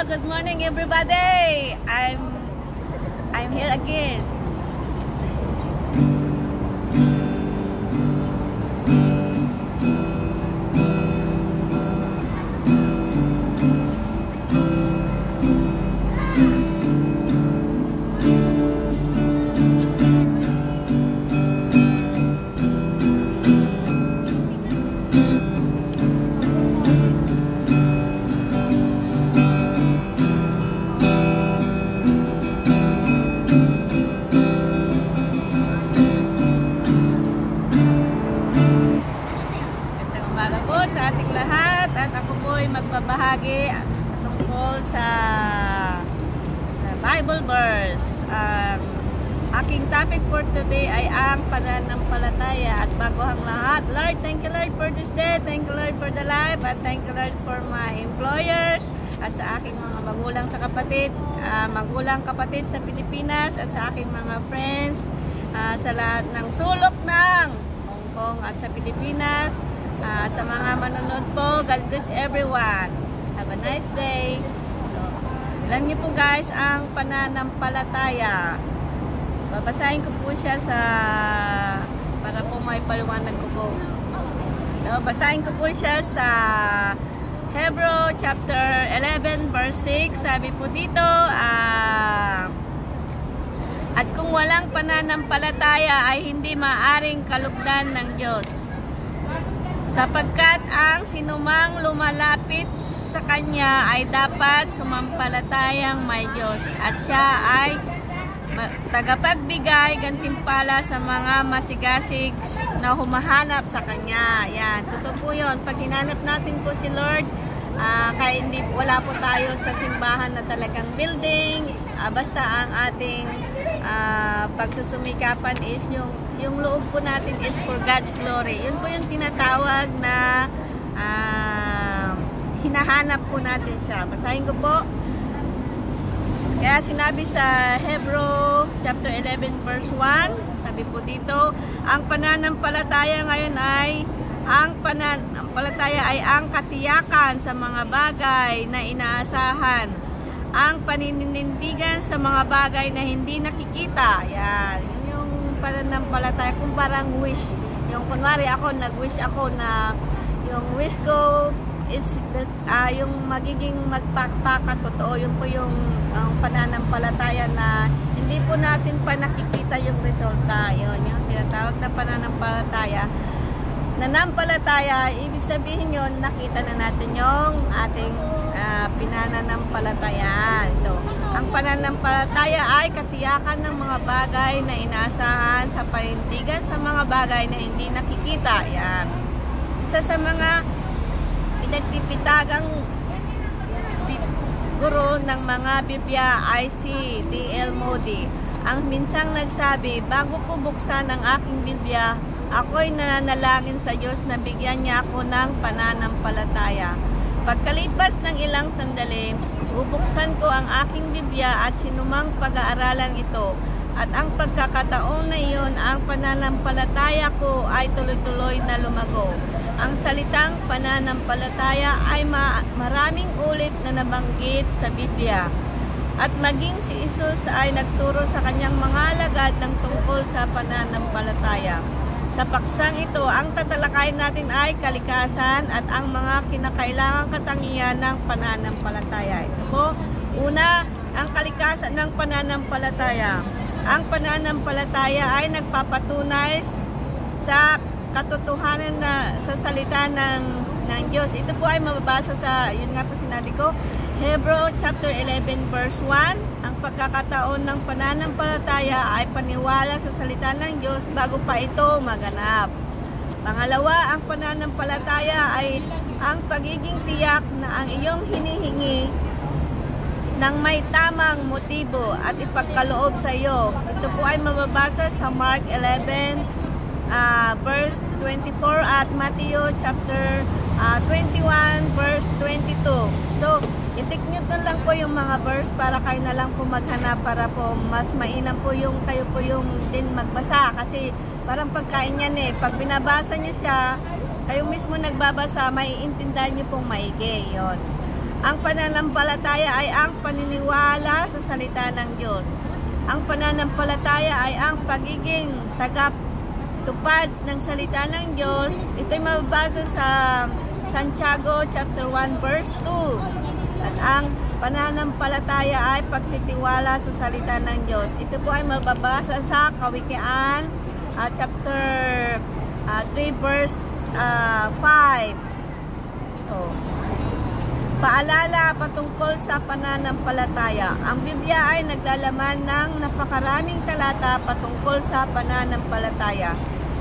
Good morning everybody. I'm here again. Sa ating lahat at ako po'y magbabahagi tungkol sa Bible verse. Aking topic for today ay ang pananampalataya. At bago ang lahat, Lord, thank you Lord for this day, thank you Lord for the life, at thank you Lord for my employers at sa aking mga magulang sa kapatid, kapatid sa Pilipinas, at sa aking mga friends sa lahat ng sulok ng Hong Kong at sa Pilipinas. At sa mga manonood po, God bless everyone. Have a nice day. So, alam niyo po guys, ang pananampalataya. Babasahin ko po siya para po may paliwanag ko po. So, basahin ko po siya sa Hebrew chapter 11 verse 6. Sabi po dito, at kung walang pananampalataya ay hindi maaring kalugdan ng Diyos. Sapagkat ang sinumang lumalapit sa Kanya ay dapat sumampalatayang may Diyos at siya ay tagapagbigay gantimpala sa mga masigasig na humahanap sa Kanya. Yan, totoo po yun. Pag hinanap natin po si Lord, kaya wala po tayo sa simbahan na talagang building, basta ang ating pagsusumikapan is yung loob po natin is for God's glory. Yun po yung tinatawag na hinahanap po natin siya. Basahin ko po. Kaya sinabi sa Hebrew chapter 11 verse 1, sabi po dito, ang pananampalataya ngayon ay ang katiyakan sa mga bagay na inaasahan, ang paninindigan sa mga bagay na hindi nakikita. Yan, yun yung pananampalataya, kung parang wish. Yung kunwari ako, nag-wish ako na yung wish ko is yung magiging magpakpaka totoo. Yun po yung pananampalataya na hindi po natin pa nakikita yung resulta. Yun yung tinatawag na pananampalataya. Nanampalataya, ibig sabihin yun, nakita na natin yung ating pinananampalataya. Ito. Ang pananampalataya ay katiyakan ng mga bagay na inaasahan sa panindigan sa mga bagay na hindi nakikita. Yan. Isa sa mga pinagpipitagang guro ng mga Biblia ay si D.L. Moody. Ang minsang nagsabi, bago ko buksan ang aking Biblia, ako'y nananalangin sa Diyos na bigyan niya ako ng pananampalataya. Pagkalipas ng ilang sandali, bubuksan ko ang aking Biblia at sinumang pag-aaralan ito. At ang pagkakataon na iyon, ang pananampalataya ko ay tuloy-tuloy na lumago. Ang salitang pananampalataya ay maraming ulit na nabanggit sa Biblia. At maging si Jesus ay nagturo sa kanyang mga alagad ng tungkol sa pananampalataya. Sa paksang ito, ang tatalakayin natin ay kalikasan at ang mga kinakailangang katangian ng pananampalataya. Ito po, una, ang kalikasan ng pananampalataya. Ang pananampalataya ay nagpapatunay sa katotohanan na sa salita ng Diyos. Ito po ay mababasa sa, yun nga po sinabi ko, Hebrew chapter 11 verse 1, ang pagkakataon ng pananampalataya ay paniwala sa salita ng Diyos bago pa ito maganap. Pangalawa, ang pananampalataya ay ang pagiging tiyak na ang iyong hinihingi ng may tamang motibo at ipagkaloob sa iyo. Ito po ay mababasa sa Mark 11 verse 24 at Matthew chapter 21 verse 22. So, i-take nyo lang po yung mga verse para kayo na lang po maghanap, para po mas mainam po yung kayo po yung din magbasa. Kasi parang pagkain yan eh. Pag binabasa nyo siya, kayo mismo nagbabasa, maiintindihan nyo pong maigi. Yun. Ang pananampalataya ay ang paniniwala sa salita ng Diyos. Ang pananampalataya ay ang pagiging tagaptupad ng salita ng Diyos. Ito'y mababasa sa Santiago chapter 1 verse 2. At ang pananampalataya ay pagtitiwala sa salita ng Diyos. Ito po ay mababasa sa Kawikaan chapter 3 verse 5. Paalala patungkol sa pananampalataya. Ang Biblia ay naglalaman ng napakaraming talata patungkol sa pananampalataya.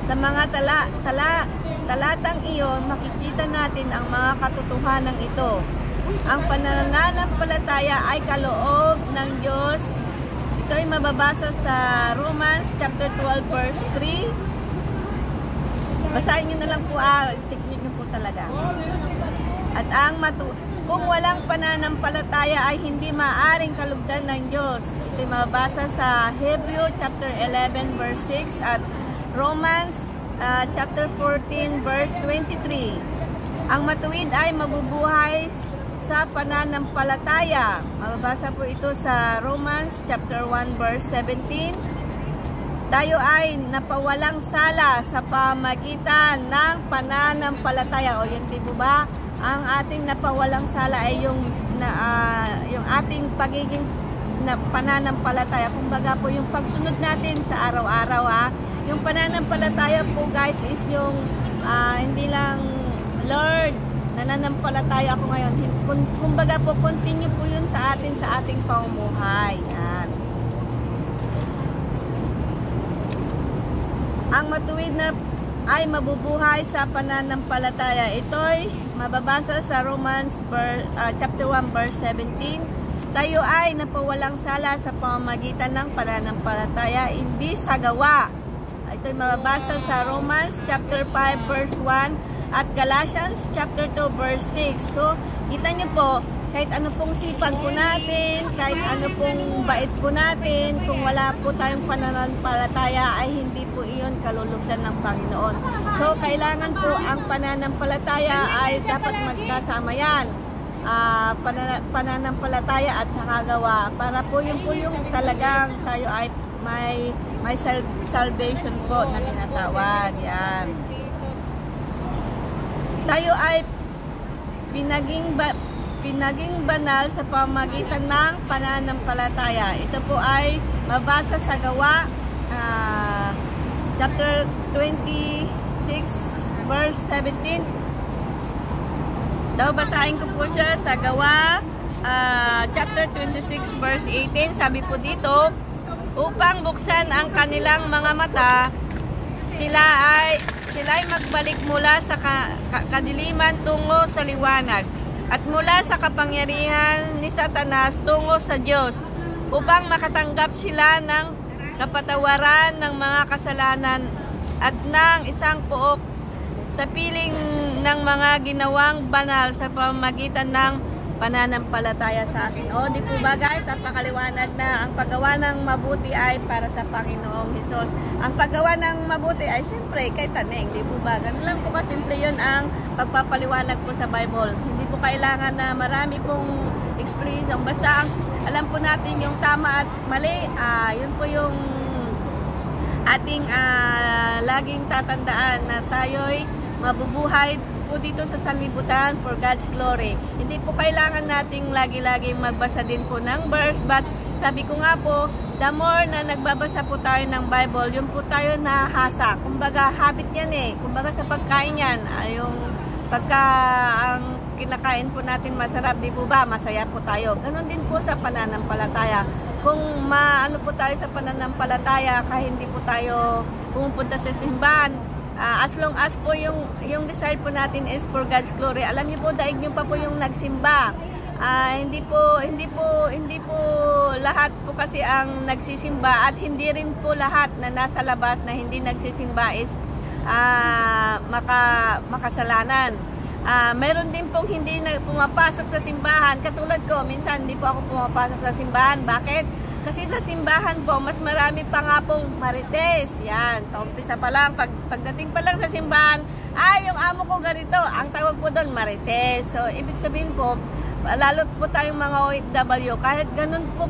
Sa mga talatang iyon, makikita natin ang mga katotohanan ito. Ang pananampalataya ay kaloob ng Diyos. Ito ay mababasa sa Romans chapter 12 verse 3. Basahin nyo na lang po, teknik nyo po talaga. At kung walang pananampalataya ay hindi maaring kalugdan ng Diyos. Ito'y mababasa sa Hebrew chapter 11 verse 6 at Romans chapter 14 verse 23. Ang matuwid ay mabubuhay sa pananampalataya. Mababasa po ito sa Romans chapter 1 verse 17. Tayo ay napawalang sala sa pamagitan ng pananampalataya. O yun, di po ba? Ang ating napawalang sala ay yung ating pagiging pananampalataya. Kumbaga po yung pagsunod natin sa araw-araw. Yung pananampalataya po guys is yung hindi lang Lord, nananampalataya ako ngayon. Kumbaga po continue po yun sa ating pamumuhay. Yan. Ang matuwid na ay mabubuhay sa pananampalataya. Ito'y mababasa sa Romans chapter 1 verse 17. Tayo ay napawalang sala sa pamamagitan ng pananampalataya, hindi sa gawa. Ito'y mababasa sa Romans chapter 5 verse 1 at Galatians chapter 2 verse 6. So, kita nyo po, kahit ano pong sipag po natin, kahit ano pong bait po natin, kung wala po tayong pananampalataya ay hindi po iyon kalulugdan ng Panginoon. So, kailangan po ang pananampalataya ay dapat magkasama yan. Pananampalataya at saka gawa. Para po yung talagang tayo ay may salvation po na tinatawag. Yan. Tayo ay pinaging banal sa pamamagitan ng pananampalataya. Ito po ay mabasa sa Gawa chapter 26 verse 17. Daw basahin ko po siya sa Gawa chapter 26 verse 18. Sabi po dito, upang buksan ang kanilang mga mata, sila'y magbalik mula sa kadiliman tungo sa liwanag, at mula sa kapangyarihan ni Satanas tungo sa Diyos, upang makatanggap sila ng kapatawaran ng mga kasalanan at ng isang pook sa piling ng mga ginawang banal sa pamamagitan ng pananampalataya sa akin. O, di po ba guys, napakaliwanag na ang paggawa ng mabuti ay para sa Panginoong Hesus. Ang paggawa ng mabuti ay siyempre kay Taneng, di po ba? Ganun lang po kasimple yun ang pagpapaliwanag po sa Bible. Hindi po kailangan na marami pong explanation. Basta alam po natin yung tama at mali. Yun po yung ating laging tatandaan na tayo'y mabubuhay po dito sa sanlibutan for God's glory. Hindi po kailangan nating lagi-lagi magbasa din po ng verse, but sabi ko nga po, the more na nagbabasa po tayo ng Bible, yun po tayo nahasa. Kumbaga, habit yan eh. Kumbaga sa pagkain yan, yung pagka ang kinakain po natin masarap, di po ba? Masaya po tayo. Ganon din po sa pananampalataya. Kung maano po tayo sa pananampalataya, kahit hindi po tayo pumupunta sa simbahan, as long as po yung desire po natin is for God's glory. Alam niyo po, daig niyo pa po yung nagsimba. Hindi po lahat po kasi ang nagsisimba, at hindi rin po lahat na nasa labas na hindi nagsisimba is makasalanan. Meron din pong hindi na pumapasok sa simbahan. Katulad ko, minsan hindi po ako pumapasok sa simbahan. Bakit? Kasi sa simbahan po, mas marami pa nga pong marites. Yan, sa umpisa pa lang, pagdating pa lang sa simbahan, yung amo ko ganito, ang tawag po doon, marites. So, ibig sabihin po, lalo po tayong mga OFW, kahit ganun po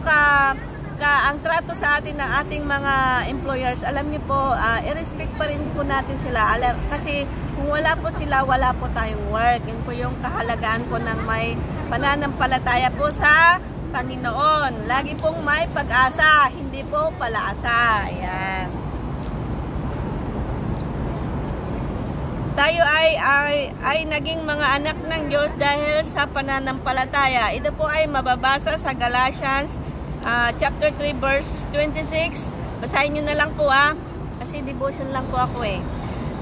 ang trato sa atin ng ating mga employers, alam niyo po, i-respect pa rin po natin sila. Kasi kung wala po sila, wala po tayong work. Yun po yung kahalagaan po ng may pananampalataya po sa Panginoon. Lagi pong may pag-asa, hindi po palaasa. Ayan. Tayo ay naging mga anak ng Diyos dahil sa pananampalataya. Ito po ay mababasa sa Galatians chapter 3 verse 26. Basahin nyo na lang po kasi devotion lang po ako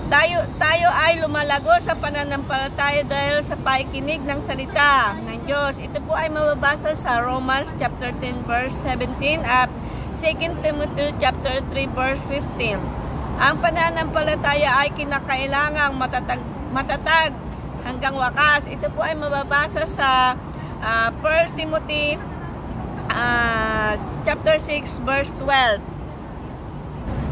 Tayo ay lumalago sa pananampalataya dahil sa pakikinig ng salita ng Diyos. Ito po ay mababasa sa Romans chapter 10 verse 17 at 2 Timothy chapter 3 verse 15. Ang pananampalataya ay kinakailangang matatag hanggang wakas. Ito po ay mababasa sa 1 Timothy chapter 6 verse 12.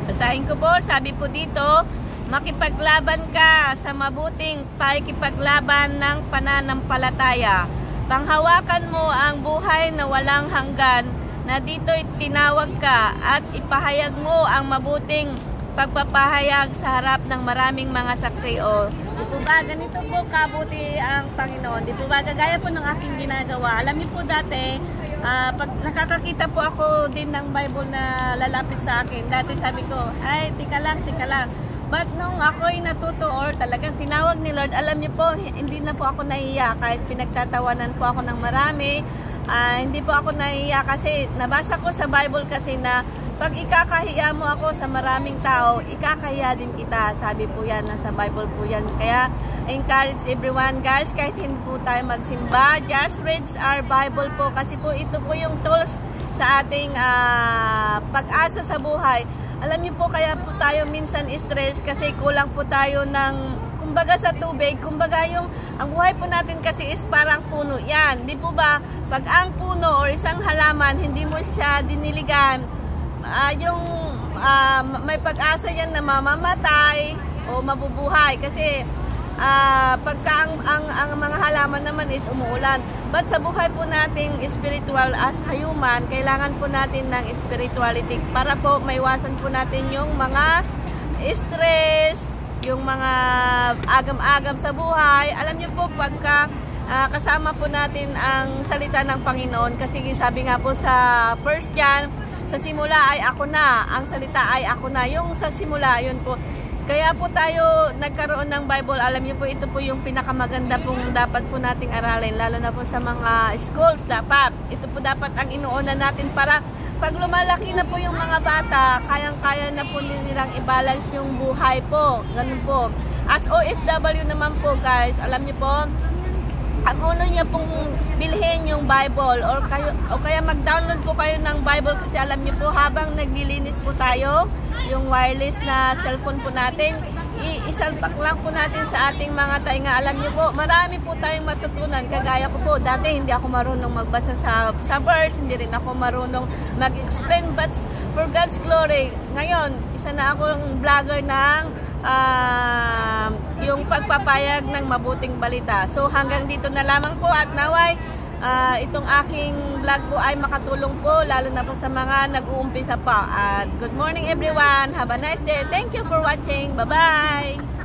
Basahin ko po, sabi po dito, makipaglaban ka sa mabuting pakikipaglaban ng pananampalataya. Panghawakan mo ang buhay na walang hanggan na dito'y tinawag ka at ipahayag mo ang mabuting pagpapahayag sa harap ng maraming mga saksi. Di po ba, ganito po kabuti ang Panginoon. Di po ba, gagaya po ng aking ginagawa. Alam niyo po dati, pag nakakakita po ako din ng Bible na lalapit sa akin, dati sabi ko, ay, tika lang. But nung ako'y natuto or talagang tinawag ni Lord, alam niyo po, hindi na po ako nahiya. Kahit pinagtatawanan po ako ng marami, hindi po ako nahiya kasi nabasa ko sa Bible kasi na pag ikakahiya mo ako sa maraming tao, ikakahiya din kita. Sabi po yan, nasa Bible po yan. Kaya, I encourage everyone guys, kahit hindi po tayo magsimba, just read our Bible po. Kasi po, ito po yung tools sa ating pag-asa sa buhay. Alam niyo po, kaya po tayo minsan stress kasi kulang po tayo ng, kumbaga sa tubig, kumbaga ang buhay po natin kasi is parang puno yan. Di po ba, pag ang puno o isang halaman, hindi mo siya diniligan, may pag-asa yan na mamamatay o mabubuhay kasi pagka ang mga halaman naman is umuulan. But sa buhay po nating spiritual as human, kailangan po natin ng spirituality para po maiwasan po natin yung mga stress, yung mga agam-agam sa buhay. Alam niyo po, pagka kasama po natin ang salita ng Panginoon, kasi sabi nga po sa 1 John, sa simula ay ako na, ang salita ay ako na. Yung sa simula, yun po. Kaya po tayo nagkaroon ng Bible. Alam niyo po, ito po yung pinakamaganda pong dapat po nating aralin, lalo na po sa mga schools dapat. Ito po dapat ang inuuna natin para pag lumalaki na po yung mga bata, kayang-kaya na po nilang i-balance yung buhay po. Ganun po. As OFW naman po guys, alam niyo po, ang uno niya pong bilhin yung Bible or kaya mag-download po kayo ng Bible kasi alam niyo po habang naglilinis po tayo, yung wireless na cellphone po natin, isalpak lang po natin sa ating mga tainga. Alam niyo po, marami po tayong matutunan. Kagaya ko po, dati hindi ako marunong magbasa sa verse, hindi rin ako marunong mag-explain, but for God's glory, ngayon, isa na akong vlogger ng yung pagpapayag ng mabuting balita. So hanggang dito na lamang po at naway itong aking vlog po ay makatulong po lalo na po sa mga nag-uumpisa pa. At good morning everyone. Have a nice day. Thank you for watching. Bye-bye.